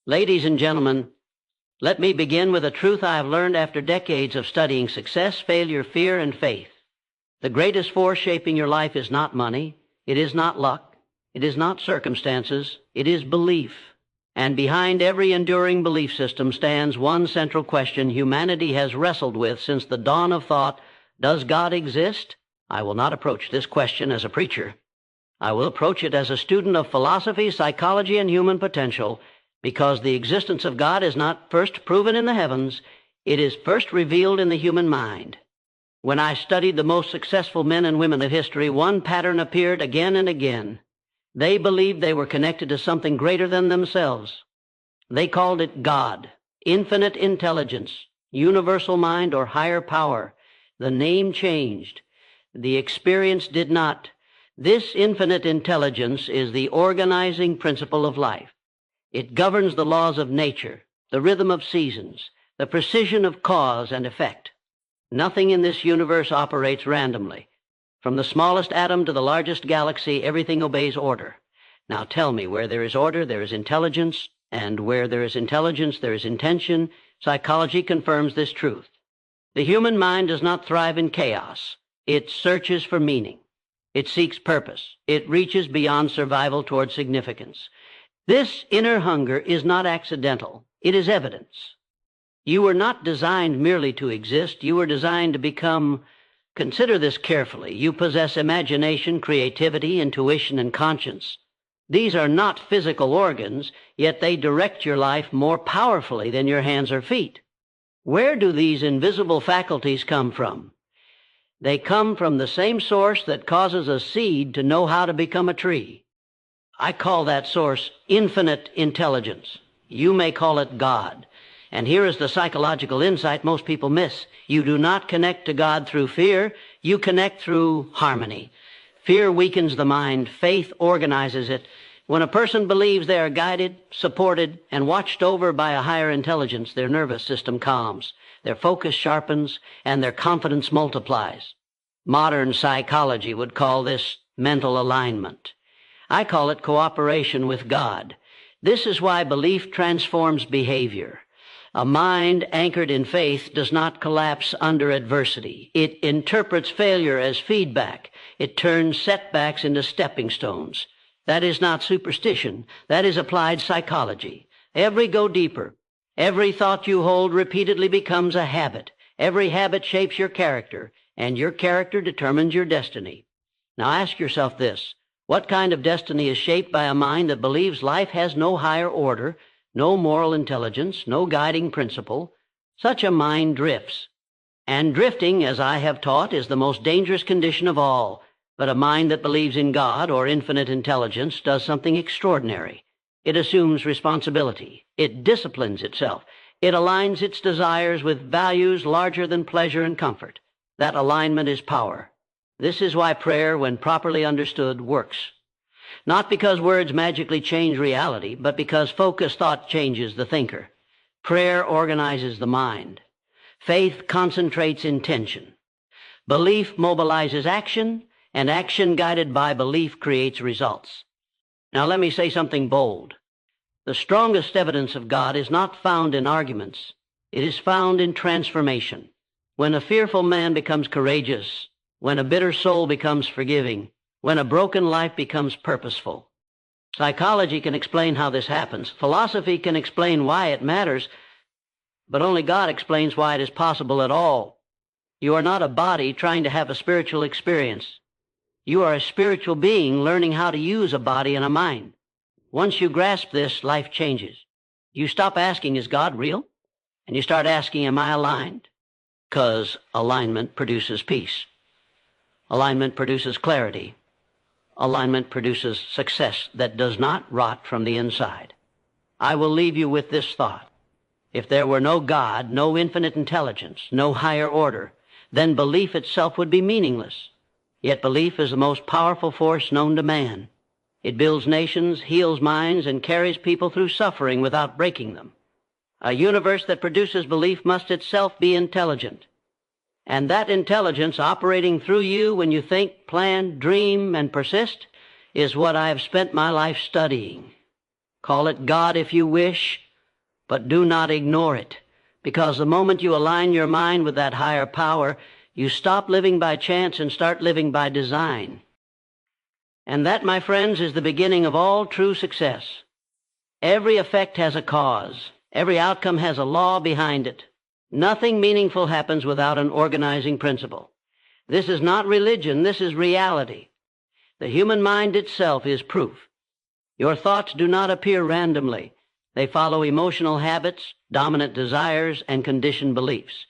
Ladies and gentlemen, let me begin with a truth I have learned after decades of studying success, failure, fear, and faith. The greatest force shaping your life is not money, it is not luck, it is not circumstances, it is belief. And behind every enduring belief system stands one central question humanity has wrestled with since the dawn of thought: does God exist? I will not approach this question as a preacher. I will approach it as a student of philosophy, psychology, and human potential, because the existence of God is not first proven in the heavens, it is first revealed in the human mind. When I studied the most successful men and women of history, one pattern appeared again and again. They believed they were connected to something greater than themselves. They called it God, infinite intelligence, universal mind, or higher power. The name changed. The experience did not. This infinite intelligence is the organizing principle of life. It governs the laws of nature, the rhythm of seasons, the precision of cause and effect. Nothing in this universe operates randomly. From the smallest atom to the largest galaxy, everything obeys order. Now tell me, where there is order, there is intelligence, and where there is intelligence, there is intention. Psychology confirms this truth. The human mind does not thrive in chaos. It searches for meaning. It seeks purpose. It reaches beyond survival toward significance. This inner hunger is not accidental. It is evidence. You were not designed merely to exist. You were designed to become. Consider this carefully. You possess imagination, creativity, intuition, and conscience. These are not physical organs, yet they direct your life more powerfully than your hands or feet. Where do these invisible faculties come from? They come from the same source that causes a seed to know how to become a tree. I call that source infinite intelligence. You may call it God. And here is the psychological insight most people miss. You do not connect to God through fear. You connect through harmony. Fear weakens the mind. Faith organizes it. When a person believes they are guided, supported, and watched over by a higher intelligence, their nervous system calms, their focus sharpens, and their confidence multiplies. Modern psychology would call this mental alignment. I call it cooperation with God. This is why belief transforms behavior. A mind anchored in faith does not collapse under adversity. It interprets failure as feedback. It turns setbacks into stepping stones. That is not superstition. That is applied psychology. Go deeper. Every thought you hold repeatedly becomes a habit. Every habit shapes your character, and your character determines your destiny. Now ask yourself this. What kind of destiny is shaped by a mind that believes life has no higher order, no moral intelligence, no guiding principle? Such a mind drifts. And drifting, as I have taught, is the most dangerous condition of all. But a mind that believes in God or infinite intelligence does something extraordinary. It assumes responsibility. It disciplines itself. It aligns its desires with values larger than pleasure and comfort. That alignment is power. This is why prayer, when properly understood, works. Not because words magically change reality, but because focused thought changes the thinker. Prayer organizes the mind. Faith concentrates intention. Belief mobilizes action, and action guided by belief creates results. Now let me say something bold. The strongest evidence of God is not found in arguments. It is found in transformation. When a fearful man becomes courageous, when a bitter soul becomes forgiving, when a broken life becomes purposeful. Psychology can explain how this happens. Philosophy can explain why it matters, but only God explains why it is possible at all. You are not a body trying to have a spiritual experience. You are a spiritual being learning how to use a body and a mind. Once you grasp this, life changes. You stop asking, is God real? And you start asking, am I aligned? Because alignment produces peace. Alignment produces clarity. Alignment produces success that does not rot from the inside. I will leave you with this thought. If there were no God, no infinite intelligence, no higher order, then belief itself would be meaningless. Yet belief is the most powerful force known to man. It builds nations, heals minds, and carries people through suffering without breaking them. A universe that produces belief must itself be intelligent. And that intelligence operating through you when you think, plan, dream, and persist is what I have spent my life studying. Call it God if you wish, but do not ignore it, because the moment you align your mind with that higher power, you stop living by chance and start living by design. And that, my friends, is the beginning of all true success. Every effect has a cause. Every outcome has a law behind it. Nothing meaningful happens without an organizing principle. This is not religion, this is reality. The human mind itself is proof. Your thoughts do not appear randomly. They follow emotional habits, dominant desires, and conditioned beliefs.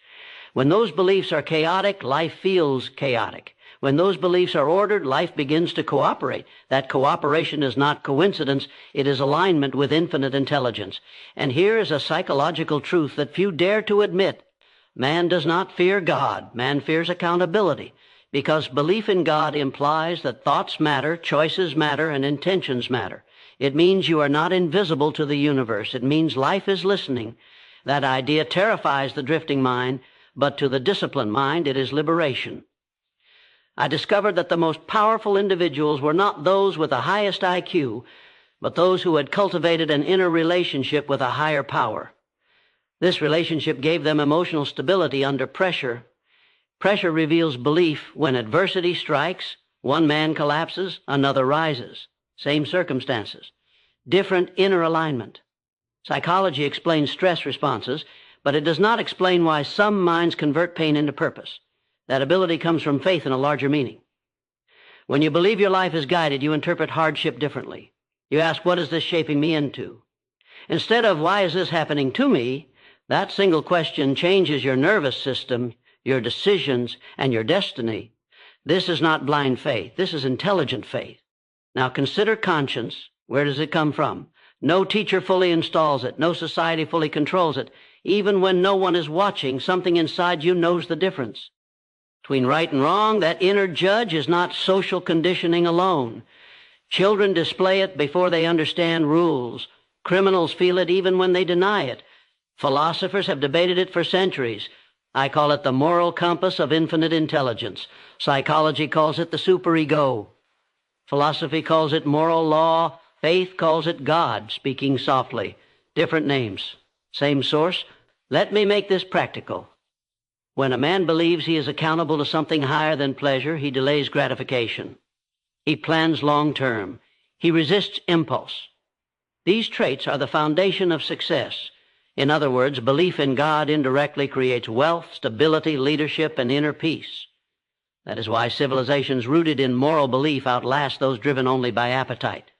When those beliefs are chaotic, life feels chaotic. When those beliefs are ordered, life begins to cooperate. That cooperation is not coincidence, it is alignment with infinite intelligence. And here is a psychological truth that few dare to admit. Man does not fear God. Man fears accountability, because belief in God implies that thoughts matter, choices matter, and intentions matter. It means you are not invisible to the universe. It means life is listening. That idea terrifies the drifting mind, but to the disciplined mind, it is liberation. I discovered that the most powerful individuals were not those with the highest IQ, but those who had cultivated an inner relationship with a higher power. This relationship gave them emotional stability under pressure. Pressure reveals belief. When adversity strikes, one man collapses, another rises. Same circumstances. Different inner alignment. Psychology explains stress responses, but it does not explain why some minds convert pain into purpose. That ability comes from faith in a larger meaning. When you believe your life is guided, you interpret hardship differently. You ask, what is this shaping me into? Instead of, why is this happening to me? That single question changes your nervous system, your decisions, and your destiny. This is not blind faith. This is intelligent faith. Now consider conscience. Where does it come from? No teacher fully installs it. No society fully controls it. Even when no one is watching, something inside you knows the difference between right and wrong. That inner judge is not social conditioning alone. Children display it before they understand rules. Criminals feel it even when they deny it. Philosophers have debated it for centuries. I call it the moral compass of infinite intelligence. Psychology calls it the superego. Philosophy calls it moral law. Faith calls it God, speaking softly. Different names, same source. Let me make this practical. When a man believes he is accountable to something higher than pleasure, he delays gratification. He plans long term. He resists impulse. These traits are the foundation of success. In other words, belief in God indirectly creates wealth, stability, leadership, and inner peace. That is why civilizations rooted in moral belief outlast those driven only by appetite.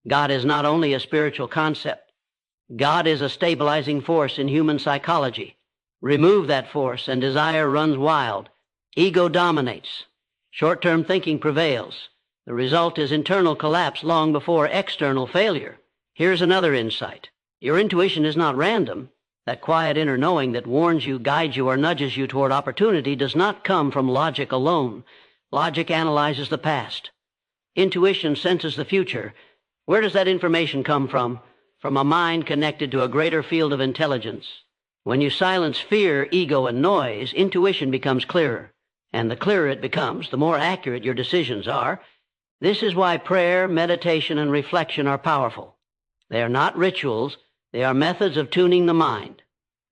God is not only a spiritual concept. God is a stabilizing force in human psychology. Remove that force and desire runs wild. Ego dominates. Short-term thinking prevails. The result is internal collapse long before external failure. Here's another insight. Your intuition is not random. That quiet inner knowing that warns you, guides you, or nudges you toward opportunity does not come from logic alone. Logic analyzes the past. Intuition senses the future. Where does that information come from? From a mind connected to a greater field of intelligence. When you silence fear, ego, and noise, intuition becomes clearer. And the clearer it becomes, the more accurate your decisions are. This is why prayer, meditation, and reflection are powerful. They are not rituals. They are methods of tuning the mind.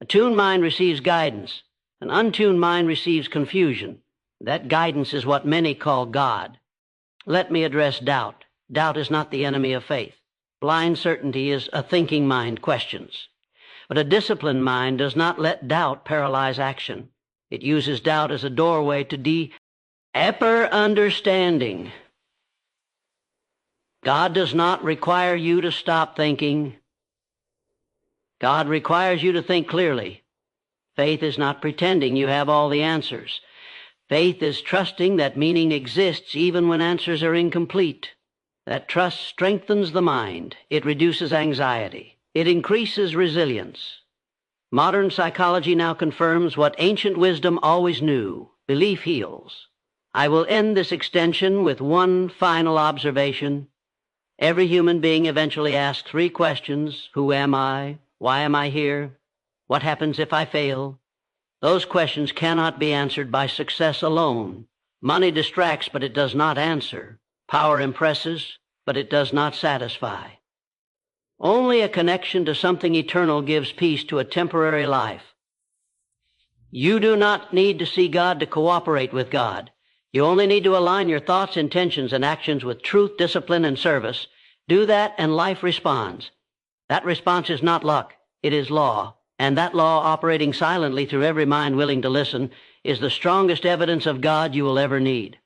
A tuned mind receives guidance. An untuned mind receives confusion. That guidance is what many call God. Let me address doubt. Doubt is not the enemy of faith. Blind certainty is a thinking mind questions. But a disciplined mind does not let doubt paralyze action. It uses doubt as a doorway to deeper understanding. God does not require you to stop thinking. God requires you to think clearly. Faith is not pretending you have all the answers. Faith is trusting that meaning exists even when answers are incomplete. That trust strengthens the mind. It reduces anxiety. It increases resilience. Modern psychology now confirms what ancient wisdom always knew. Belief heals. I will end this extension with one final observation. Every human being eventually asks 3 questions. Who am I? Why am I here? What happens if I fail? Those questions cannot be answered by success alone. Money distracts, but it does not answer. Power impresses, but it does not satisfy. Only a connection to something eternal gives peace to a temporary life. You do not need to see God to cooperate with God. You only need to align your thoughts, intentions, and actions with truth, discipline, and service. Do that, and life responds. That response is not luck. It is law. And that law, operating silently through every mind willing to listen, is the strongest evidence of God you will ever need.